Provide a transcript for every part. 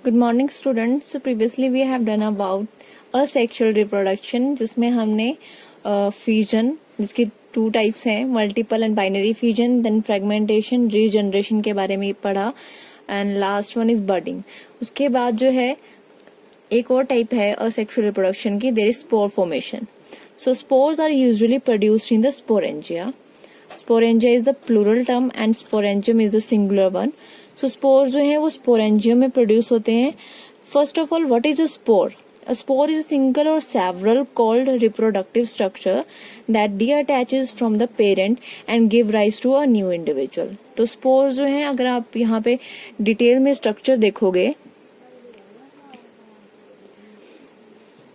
Good morning students. So previously we have done about asexual reproduction जिसमें हमने fusion जिसकी 2 types हैं, multiple and binary fusion, then fragmentation, regeneration के बारे में पढ़ा and last one is budding. उसके बाद जो है एक और type है asexual reproduction की, there is spore formation. So spores are usually produced in the sporangia. Sporangia is the plural term and sporangium is the singular one. So spore जो है वो स्पोरेंजियम में प्रोड्यूस होते हैं. First of all what is a spore? A spore is a single और several called reproductive structure that detaches from the parent and give rise to a new individual. तो spore जो है, अगर आप यहाँ पे डिटेल में स्ट्रक्चर देखोगे,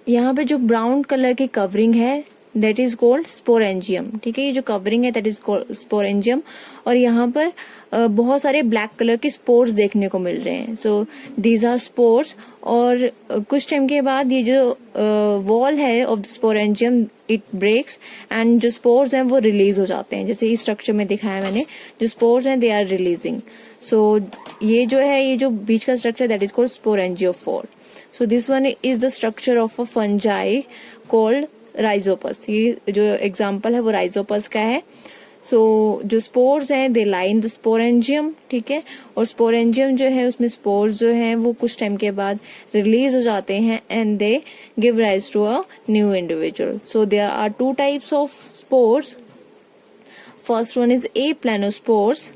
यहाँ पे जो ब्राउन कलर की कवरिंग है दैट इज कॉल्ड स्पोरेंजियम. ठीक है, ये जो कवरिंग है दैट इज कॉल्ड स्पोरेंजियम. और यहाँ पर बहुत सारे ब्लैक कलर के स्पोर्स देखने को मिल रहे हैं. So these are spores. और कुछ टाइम के बाद ये जो वॉल है of the sporangium it breaks and जो स्पोर्स हैं वो रिलीज हो जाते हैं. जैसे इस स्ट्रक्चर में दिखाया मैंने, जो स्पोर्स हैं दे आर रिलीजिंग. सो ये जो है, ये जो बीच का structure that is called sporangiophore. So this one is the structure of a fungi called rhizopus. ये जो एग्जाम्पल है वो rhizopus का है. So जो स्पोर्स हैं दे लाई इन द स्पोरेंजियम. ठीक है, और स्पोरेंजियम जो है उसमें स्पोर्स जो हैं वो कुछ टाइम के बाद रिलीज हो जाते हैं and they give rise to a new individual. So there are 2 types of spores. First one is aplanospores.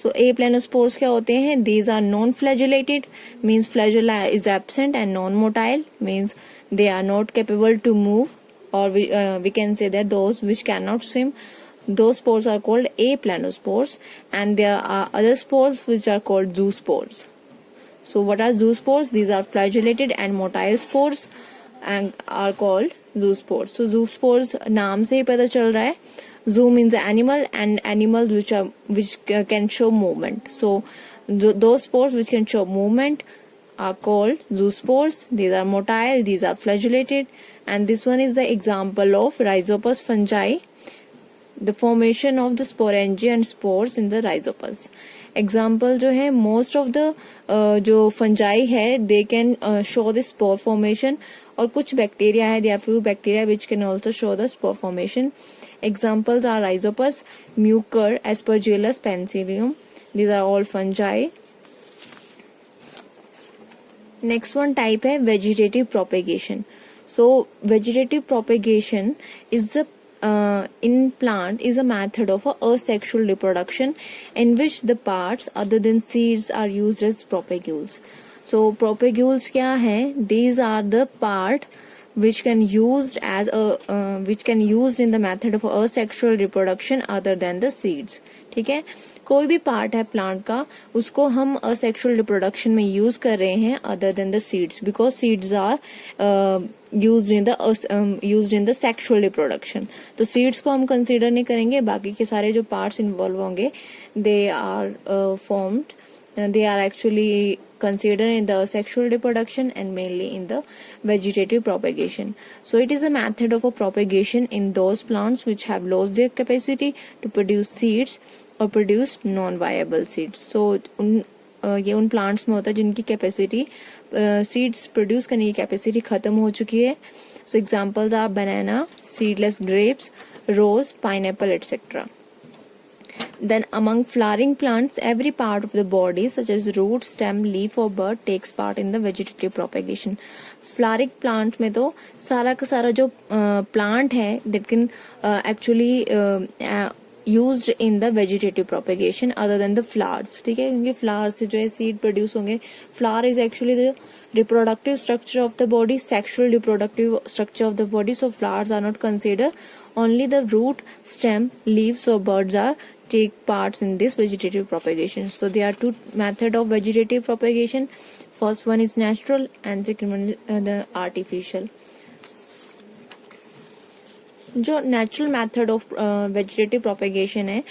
So aplanospores क्या होते हैं? These are non-flagellated, means flagella is absent, and non-motile means they are not capable to move, or we can say that those which cannot swim. Those spores are called aplanospores, and there are other spores which are called zoospores. So what are zoospores? These are flagellated and motile spores and are called zoospores. So zoospores नाम से ही पता चल रहा है. Zoo means animal, and animals which can show movement. So those spores which can show movement are called zoospores. These are motile, these are flagellated, and this one is the example of rhizopus fungi. The formation of the sporangia and spores in the rhizopus. Example जो है, most of the जो fungi है they can show the spore formation. और कुछ bacteria है, there are few bacteria which can also show the spore formation. Examples are rhizopus, mucor, aspergillus, penicillium. These are all fungi. Next one type है vegetative propagation. So vegetative propagation is the in plant is a method of a asexual reproduction in which the parts other than seeds are used as propagules. So propagules क्या हैं? These are the part which can used as which can used in the method of asexual reproduction other than the seeds. ठीक है, कोई भी part है plant का उसको हम असेक्सुअल रिप्रोडक्शन में यूज कर रहे हैं other than the seeds, because seeds are used in the sexual reproduction. तो सीड्स को हम कंसीडर नहीं करेंगे, बाकी के सारे जो पार्ट्स इन्वॉल्व होंगे they are formed, they are actually considered in the asexual reproduction and mainly in the vegetative propagation. So it is a method of a propagation in those plants which have lost their capacity to produce seeds or produce non-viable seeds. So ये उन plants में होता है जिनकी capacity seeds produce करने की capacity खत्म हो चुकी है. So examples are banana, seedless grapes, rose, pineapple etcetera. Then among flowering plants, every part of the body such as root, stem, leaf or bud takes part in the vegetative propagation. Flowering plant में तो सारा का सारा जो plant है that can actually used in the vegetative propagation other than the flowers. ठीक है, क्योंकि flowers से जो है seed produce होंगे. Flower is actually the reproductive structure of the body, sexual reproductive structure of the body. So flowers are not considered. Only the root, stem, leaves or buds are take parts in this vegetative propagation. So there are 2 method of vegetative propagation. First one is natural and second one is the artificial. जो natural method of vegetative propagation है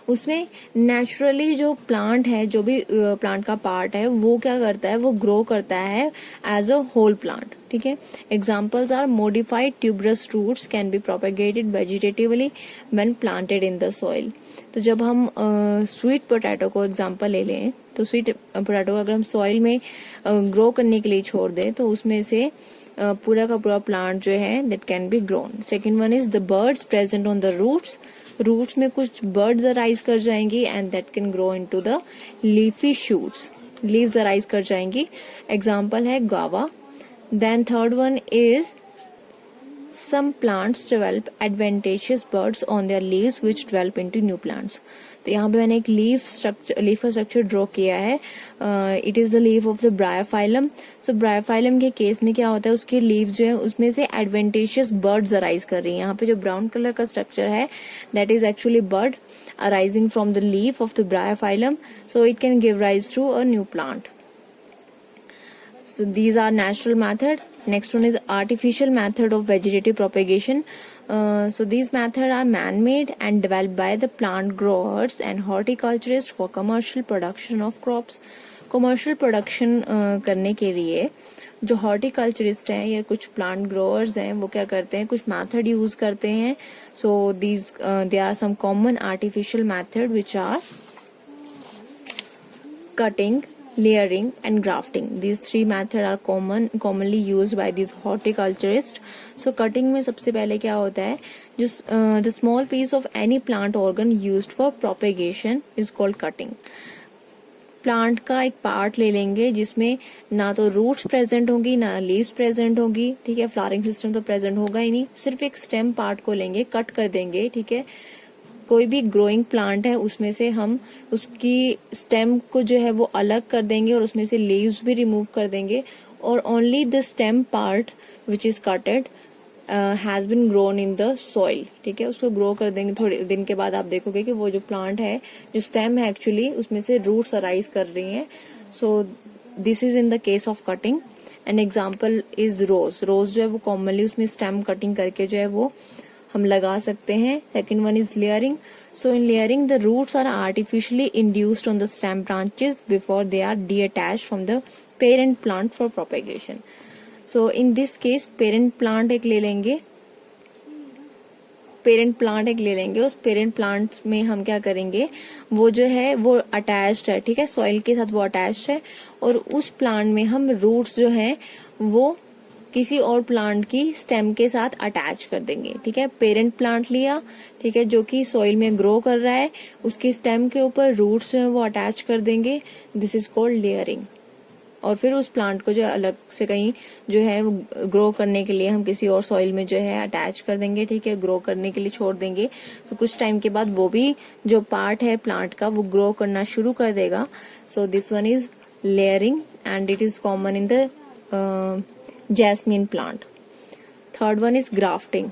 उसमें naturally जो plant है, जो भी plant का part है, वो क्या करता है, वो ग्रो करता है एज अ होल प्लांट, ठीक है। Examples are modified tuberous roots can be propagated vegetatively when planted in the soil. तो जब हम स्वीट पोटैटो को एग्जांपल ले लें, तो स्वीट पोटैटो को अगर हम सॉइल में ग्रो करने के लिए छोड़ दें तो उसमें से पूरा का पूरा प्लांट जो है that can be grown. Second one is the buds present on the roots. Roots में कुछ बर्ड्स अराइज कर जाएंगी and that can grow into the leafy shoots. Leaves arise कर जाएंगी, एग्जांपल है guava. Then third one is some plants develop adventitious buds on their leaves which develop into new plants। तो यहाँ पे मैंने एक लीफ का स्ट्रक्चर ड्रॉ किया है। It is the leaf of the bryophyllum. So Bryophyllum के केस में क्या होता है, उसके लीफ जो है उसमें से एडवेंटेशियस बर्ड्स अराइज कर रही है। यहाँ पे जो ब्राउन कलर का स्ट्रक्चर है that is actually bud arising from the leaf of the bryophyllum, so it can give rise to a new plant. So these are natural method. Next one is artificial method of vegetative propagation. So these methods are man-made and developed by the plant growers and horticulturists for commercial production of crops. Commercial production करने के लिए जो horticulturist हैं या कुछ plant growers हैं वो क्या करते हैं, कुछ मेथड यूज करते हैं। So these there are some common artificial method which are cutting, layering and grafting. These three methods are commonly used by these horticulturists. So cutting में सबसे पहले क्या होता है, just the small piece of any plant organ used for propagation is called cutting. Plant का एक part ले लेंगे जिसमें ना तो रूट्स प्रेजेंट होंगी ना लीव्स प्रेजेंट होंगी, ठीक है। फ्लावरिंग सिस्टम तो प्रेजेंट होगा ही नहीं, सिर्फ एक स्टेम पार्ट को लेंगे, कट कर देंगे, ठीक है। कोई भी ग्रोइंग प्लांट है उसमें से हम उसकी स्टेम को जो है वो अलग कर देंगे और उसमें से लीव्स भी रिमूव कर देंगे और only the stem part which is cutted has been grown in the soil, ठीक है। उसको ग्रो कर देंगे, थोड़े दिन के बाद आप देखोगे कि वो जो प्लांट है, जो स्टेम है एक्चुअली उसमें से रूट्स अराइज कर रही हैं। So this is in the case of cutting. An example is rose. Rose जो है वो कॉमनली उसमें स्टेम कटिंग करके जो है वो हम लगा सकते हैं। Second one is layering. So in layering the roots are artificially induced on the stem branches before they are detached from the parent plant for propagation. So in this case parent plant एक ले लेंगे, उस parent plant में हम क्या करेंगे, वो जो है वो अटैच्ड है, ठीक है, सॉइल के साथ वो अटैच्ड है और उस प्लांट में हम रूट्स जो है वो किसी और प्लांट की स्टेम के साथ अटैच कर देंगे, ठीक है। पेरेंट प्लांट लिया, ठीक है, जो कि सॉइल में ग्रो कर रहा है, उसकी स्टेम के ऊपर रूट्स जो है वो अटैच कर देंगे। This is called layering. और फिर उस प्लांट को जो अलग से कहीं जो है वो ग्रो करने के लिए हम किसी और सॉइल में जो है अटैच कर देंगे, ठीक है, ग्रो करने के लिए छोड़ देंगे। तो कुछ टाइम के बाद वो भी जो पार्ट है प्लांट का वो ग्रो करना शुरू कर देगा। So this one is layering and it is common in the jasmine plant. Third one is grafting.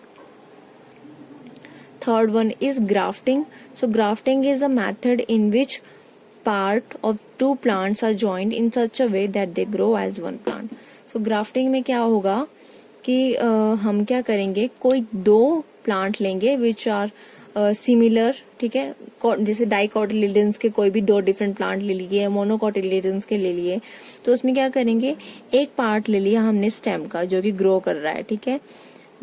So grafting is a method in which part of two plants are joined in such a way that they grow as one plant. So grafting में क्या होगा कि हम क्या करेंगे, कोई दो plant लेंगे which are सिमिलर, ठीक है, जैसे डाइकोटिलेडन्स के कोई भी दो डिफरेंट प्लांट ले लिए, मोनोकोटिलेडन्स के ले लिए, तो उसमें क्या करेंगे, एक पार्ट ले लिया हमने स्टेम का जो कि ग्रो कर रहा है, ठीक है,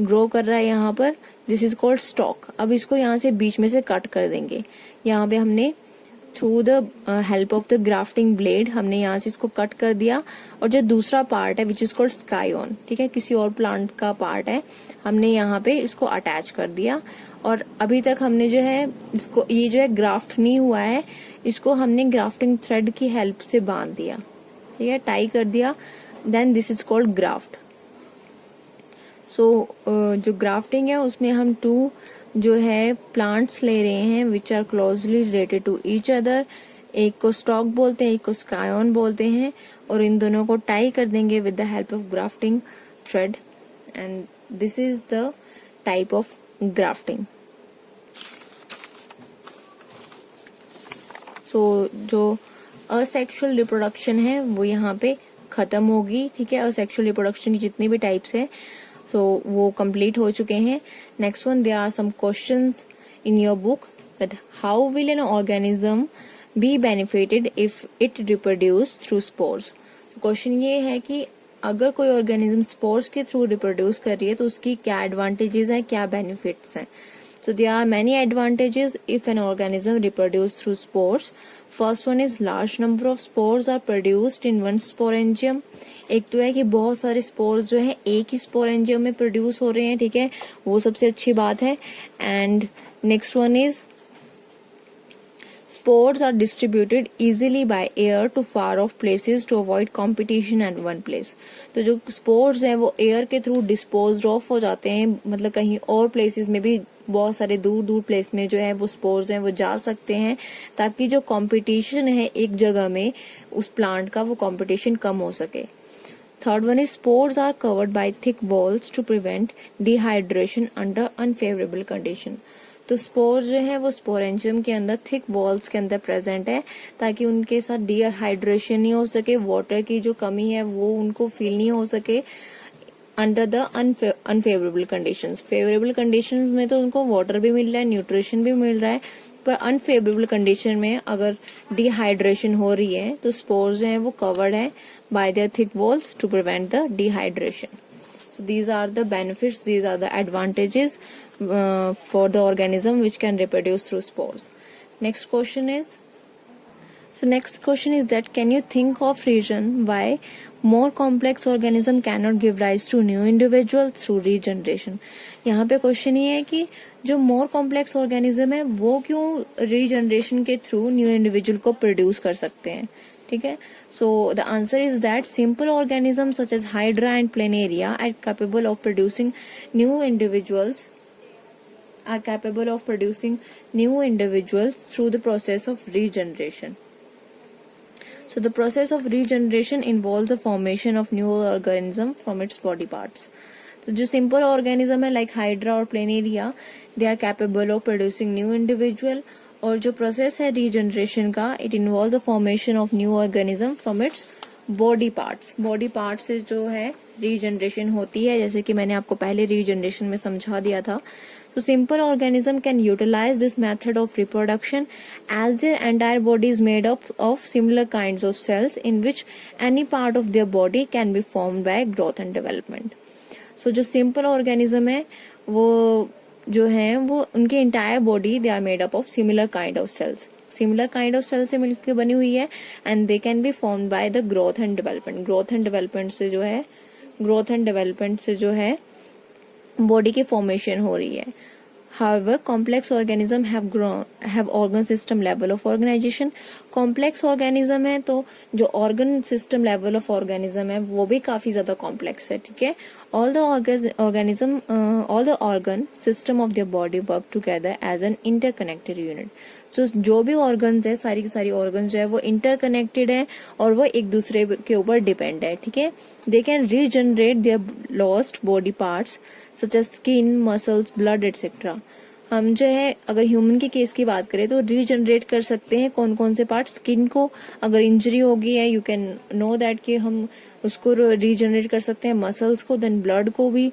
ग्रो कर रहा है यहाँ पर, दिस इज कॉल्ड स्टॉक। अब इसको यहाँ से बीच में से कट कर देंगे। यहाँ पे हमने through the help of the grafting blade हमने यहाँ से इसको कट कर दिया और जो दूसरा पार्ट है विच इज कॉल्ड स्काईऑन, ठीक है, किसी और प्लांट का पार्ट है, हमने यहाँ पे इसको अटैच कर दिया और अभी तक हमने जो है इसको, ये जो है ग्राफ्ट नहीं हुआ है, इसको हमने ग्राफ्टिंग थ्रेड की हेल्प से बांध दिया, ठीक है, टाई कर दिया, then this is called graft. So जो ग्राफ्टिंग है उसमें हम टू जो है प्लांट्स ले रहे हैं which are closely related to each other. एक को स्टॉक बोलते हैं, एक को स्काईऑन बोलते हैं और इन दोनों को टाई कर देंगे with the help of grafting thread and this is the type of grafting. So जो असेक्सुअल रिप्रोडक्शन है वो यहाँ पे खत्म होगी, ठीक है। असेक्सुअल रिप्रोडक्शन की जितनी भी टाइप्स है सो वो कंप्लीट हो चुके हैं. Next one, there are some questions in your book that how will an organism be benefited if it reproduce through spores. Question ये है कि अगर कोई ऑर्गेनिज्म स्पोर्स के थ्रू रिप्रोड्यूस कर रही है तो उसकी क्या एडवांटेजेस हैं, क्या बेनिफिट्स हैं. So there are many advantages if an organism reproduces through spores. First one is large number of spores are produced in one sporangium. एक तो है कि बहुत सारे स्पोर्स जो है एक ही स्पोरेंजियम में प्रोड्यूस हो रहे हैं, ठीक है, वो सबसे अच्छी बात है. And next one is spores are distributed easily by air to far off places to avoid competition at one place. तो जो spores हैं वो air के थ्रू disposed off हो जाते हैं, मतलब कहीं और places में भी बहुत सारे दूर दूर प्लेस में जो है वो स्पोर्स हैं वो जा सकते हैं, ताकि जो कंपटीशन है एक जगह में उस प्लांट का वो कंपटीशन कम हो सके. Third one is spores are covered by thick walls to prevent dehydration under unfavourable condition. तो स्पोर जो है वो स्पोरेंजियम के अंदर थिक वॉल्स के अंदर प्रेजेंट है, ताकि उनके साथ डिहाइड्रेशन नहीं हो सके, वाटर की जो कमी है वो उनको फील नहीं हो सके under the unfavourable conditions. Favourable condition में तो उनको वाटर भी मिल रहा है, न्यूट्रिशन भी मिल रहा है, पर अनफेवरेबल कंडीशन में अगर डिहाइड्रेशन हो रही है तो स्पोर्स जो है वो कवर्ड है by their thick walls to prevent the dehydration. So these are the benefits, these are the advantages for the organism which can reproduce through spores. Next question is that can you think of reason why more complex organism cannot give rise to new individual through regeneration. यहाँ पे question ये है कि जो more complex organism है वो क्यों regeneration के थ्रू न्यू इंडिविजुअल को प्रोड्यूस कर सकते हैं, ठीक है. So the answer is that simple organism such as hydra and planaria are capable of producing new individuals through the process of regeneration. So the process of regeneration involves the formation of new organism from its body parts. तो जो simple organism है like hydra और planaria, they are capable of producing new individual, और जो process है regeneration का it involve the formation of new organism from its body parts. Body part से जो है रीजनरेशन होती है, जैसे कि मैंने आपको पहले रीजनरेशन में समझा दिया था. So simple organism can utilize this method of reproduction as their entire body is made up of similar kinds of cells in which any part of their body can be formed by growth and development. So जो simple organism है वो जो है वो उनके entire body they are made up of similar kind of cells. Similar kind of cell से मिलकर बनी हुई है and they can be formed by the growth and development. Growth and development से जो है बॉडी की फॉर्मेशन हो रही है. However, complex organism have organ system level of organization. Complex organism है तो जो organ system level of organism है वो भी काफी ज्यादा कॉम्प्लेक्स है, ठीक है. All the organ system of their body work together as an interconnected unit. So जो भी ऑर्गन्स है सारी की सारी ऑर्गन्स जो है वो इंटरकनेक्टेड है और वो एक दूसरे के ऊपर डिपेंड है, ठीक है. They can regenerate their lost body parts such as skin, muscles, blood etcetera. हम जो है अगर ह्यूमन के केस की बात करें तो रीजनरेट कर सकते हैं कौन कौन से पार्ट. स्किन को अगर इंजरी होगी है यू कैन नो दैट कि हम उसको रीजनरेट कर सकते हैं, मसल्स को, देन ब्लड को भी.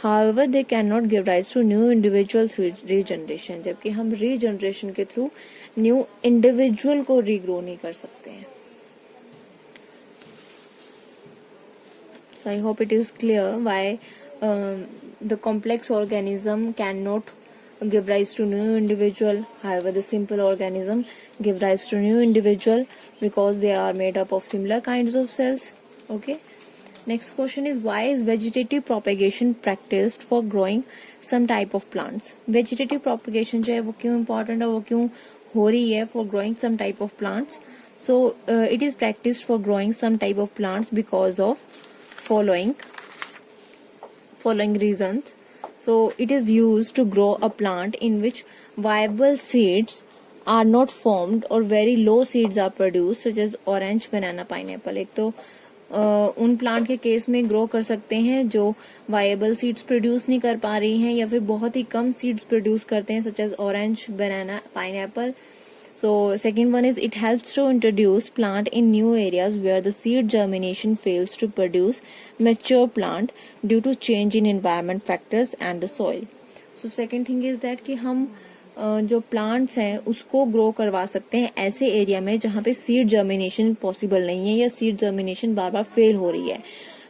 However, they cannot give rise to new individual through regeneration. जबकि हम रीजनरेशन के थ्रू न्यू इंडिविजुअल को रीग्रो नहीं कर सकते हैं. So I hope it is clear why the complex organism cannot give rise to new individual. However, the simple organism give rise to new individual because they are made up of similar kinds of cells. Okay. Next question is why is vegetative propagation practiced for growing some type of plants? Vegetative propagation जो है वो क्यों important है, वो क्यों हो रही है for growing some type of plants? So it is practiced for growing some type of plants because of following reasons. So it is used to grow a plant in which viable seeds are not formed or very low seeds are produced such as orange, banana, pineapple. एक तो उन plant के case में grow कर सकते हैं जो viable seeds produce नहीं कर पा रही हैं या फिर बहुत ही कम सीड्स प्रोड्यूस करते हैं such as orange, banana, pineapple. So second one is it helps to introduce plant in new areas where the seed germination fails to produce mature plant due to change in environment factors and the soil. So second thing is that कि हम जो plants हैं उसको grow करवा सकते हैं ऐसे area में जहाँ पे सीड जर्मिनेशन पॉसिबल नहीं है या सीड जर्मिनेशन बार बार फेल हो रही है.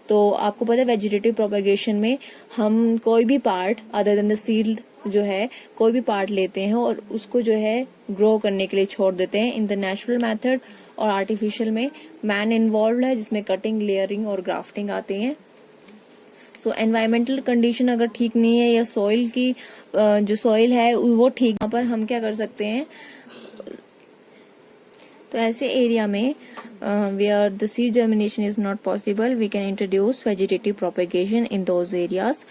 तो आपको पता है वेजिटेटिव प्रोपेगेशन में हम कोई भी part other than the seed जो है कोई भी पार्ट लेते हैं और उसको जो है ग्रो करने के लिए छोड़ देते हैं. इन द नेचुरल मेथड और आर्टिफिशियल में मैन इन्वॉल्व है जिसमें कटिंग, लेयरिंग और ग्राफ्टिंग आते हैं. सो एनवायरमेंटल कंडीशन अगर ठीक नहीं है या सॉइल की जो सॉइल है वो ठीक, वहां पर हम क्या कर सकते हैं, तो ऐसे एरिया में where the seed germination is not possible, we can introduce vegetative propagation in those areas.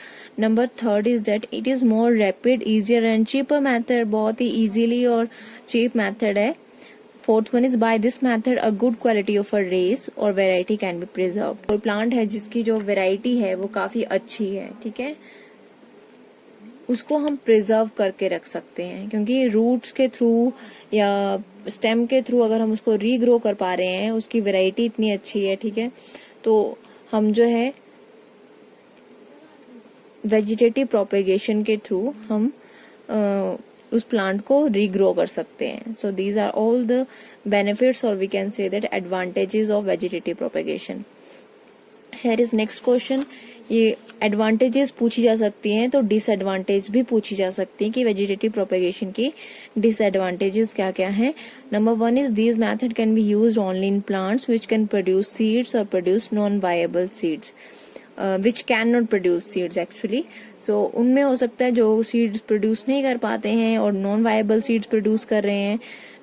Number third is that it is more rapid, easier and cheaper method. बहुत ही easily और cheap method है. Fourth one is by this method a good quality of a race or variety can be preserved. कोई plant है जिसकी जो variety है वो काफी अच्छी है, ठीक है, उसको हम प्रिजर्व करके रख सकते हैं क्योंकि रूट्स के थ्रू या स्टेम के थ्रू अगर हम उसको रीग्रो कर पा रहे हैं, उसकी वैरायटी इतनी अच्छी है, ठीक है, तो हम जो है वेजिटेटिव प्रोपेगेशन के थ्रू हम उस प्लांट को रीग्रो कर सकते हैं. So these are all the benefits और we can say that advantages of vegetative propagation. Here is next question. ये एडवांटेजेस पूछी जा सकती हैं तो डिसएडवांटेज भी पूछी जा सकती हैं कि वेजिटेटिव प्रोपेगेशन की डिसएडवांटेजेस क्या क्या हैं. Number one is these method can be used only in plants which can produce seeds और produce non viable seeds, which can not produce seeds actually. So उनमें हो सकता है जो सीड्स प्रोड्यूस नहीं कर पाते हैं और नॉन वायबल सीड्स प्रोड्यूस कर रहे हैं.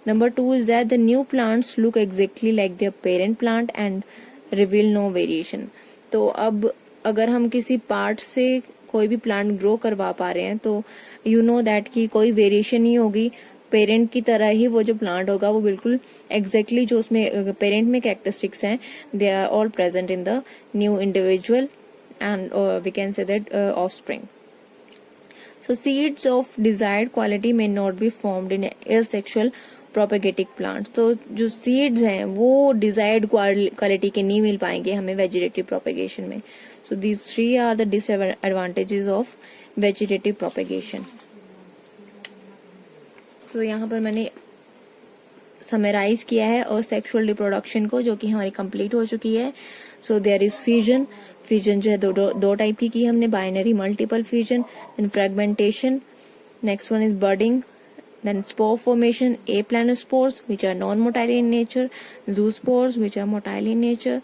Number two is that the new plants look exactly like their parent plant and reveal no variation. तो अब अगर हम किसी पार्ट से कोई भी प्लांट ग्रो करवा पा रहे हैं तो यू नो दैट कि कोई वेरिएशन नहीं होगी, पेरेंट की तरह ही वो जो प्लांट होगा वो बिल्कुल एग्जैक्टली जो उसमें पेरेंट में कैरेक्टरिस्टिक्स हैं they are all present in the new individual and we can say that offspring. So seeds of desired quality may not be formed in asexual propagated plants. तो जो seeds हैं वो desired quality के नहीं मिल पाएंगे हमें vegetative propagation में. So these three are the disadvantages of vegetative propagation. So यहाँ पर मैंने समराइज किया है और सेक्सुअल रिप्रोडक्शन को जो कि हमारी कंप्लीट हो चुकी है. So there is fusion. Fusion जो है दो टाइप की हमने, binary multiple fusion, then fragmentation. Next one is budding, then spore formation, aplanospores which are non-motile in nature, zoospores which are motile in nature,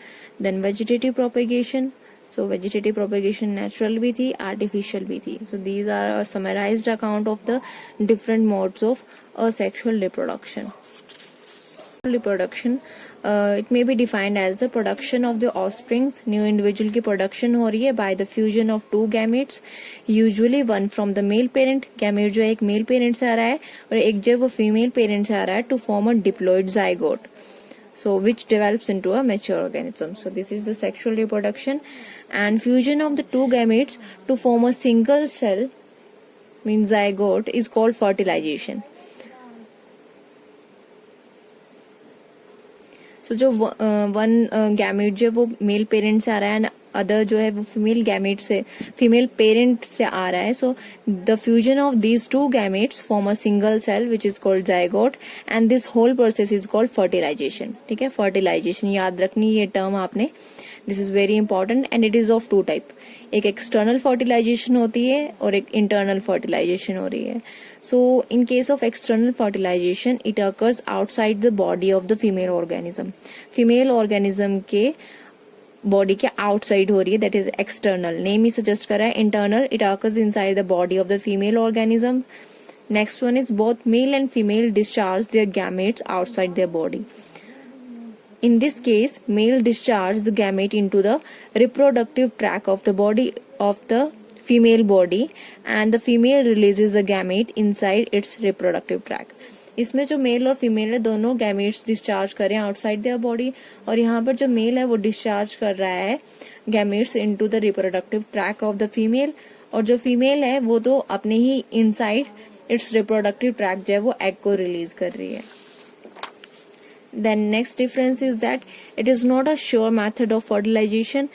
then vegetative propagation. So vegetative propagation natural भी थी, artificial भी थी. So these are a summarized account of the different modes of asexual reproduction. Reproduction it may be defined as the production of the offsprings. new individual की production हो रही है by the fusion of two gametes, usually one from the male parent. gamete जो है एक male parent से आ रहा है और एक जो वो female parent से आ रहा है to form a diploid zygote, so which develops into a mature organism. So this is the sexual reproduction. And fusion of the two gametes to form a single cell means zygote is called fertilization. So जो one gamete जो है वो male parent से आ रहा है, other जो है वो फीमेल गैमेट से, फीमेल पेरेंट से आ रहा है. So the fusion of these two gametes form a single cell which is called zygote and this whole process is called fertilisation. ठीक है, फर्टिलाइजेशन याद रखनी ये टर्म आपने, this is very important and it is of two type. एक external fertilisation होती है और एक इंटरनल फर्टिलाइजेशन हो रही है. So in case of external fertilization, it occurs outside the body of the female organism. Female organism के body के outside हो रही है, that is external. Name he suggest कर रहा है internal. It occurs inside the body of the female organism. Next one is both male and female discharge their gametes outside their body. In this case, male discharge the gamete into the reproductive tract of the body of the female body and the female releases the gamete inside its reproductive tract. इसमें जो mail और female है दोनों gametes discharge कर रहे हैं outside their body और यहाँ पर जो मेल है वो डिस्चार्ज कर रहा है gametes into the reproductive tract of the female और जो फीमेल है वो तो अपने ही इनसाइड इट्स रिप्रोडक्टिव ट्रैक जो है वो एग को रिलीज कर रही है. Then next difference is that it is not a sure method of fertilization,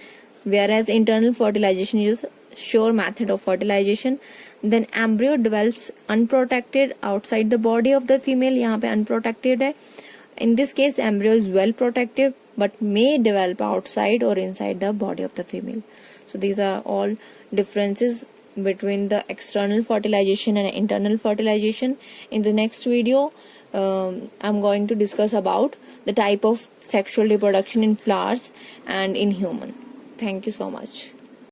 whereas internal fertilization is sure method of fertilization. Then embryo develops unprotected outside the body of the female. यहाँ पे unprotected है. In this case, embryo is well protected but may develop outside or inside the body of the female. So these are all differences between the external fertilization and internal fertilization. In the next video, I'm going to discuss about the type of sexual reproduction in flowers and in human. Thank you so much.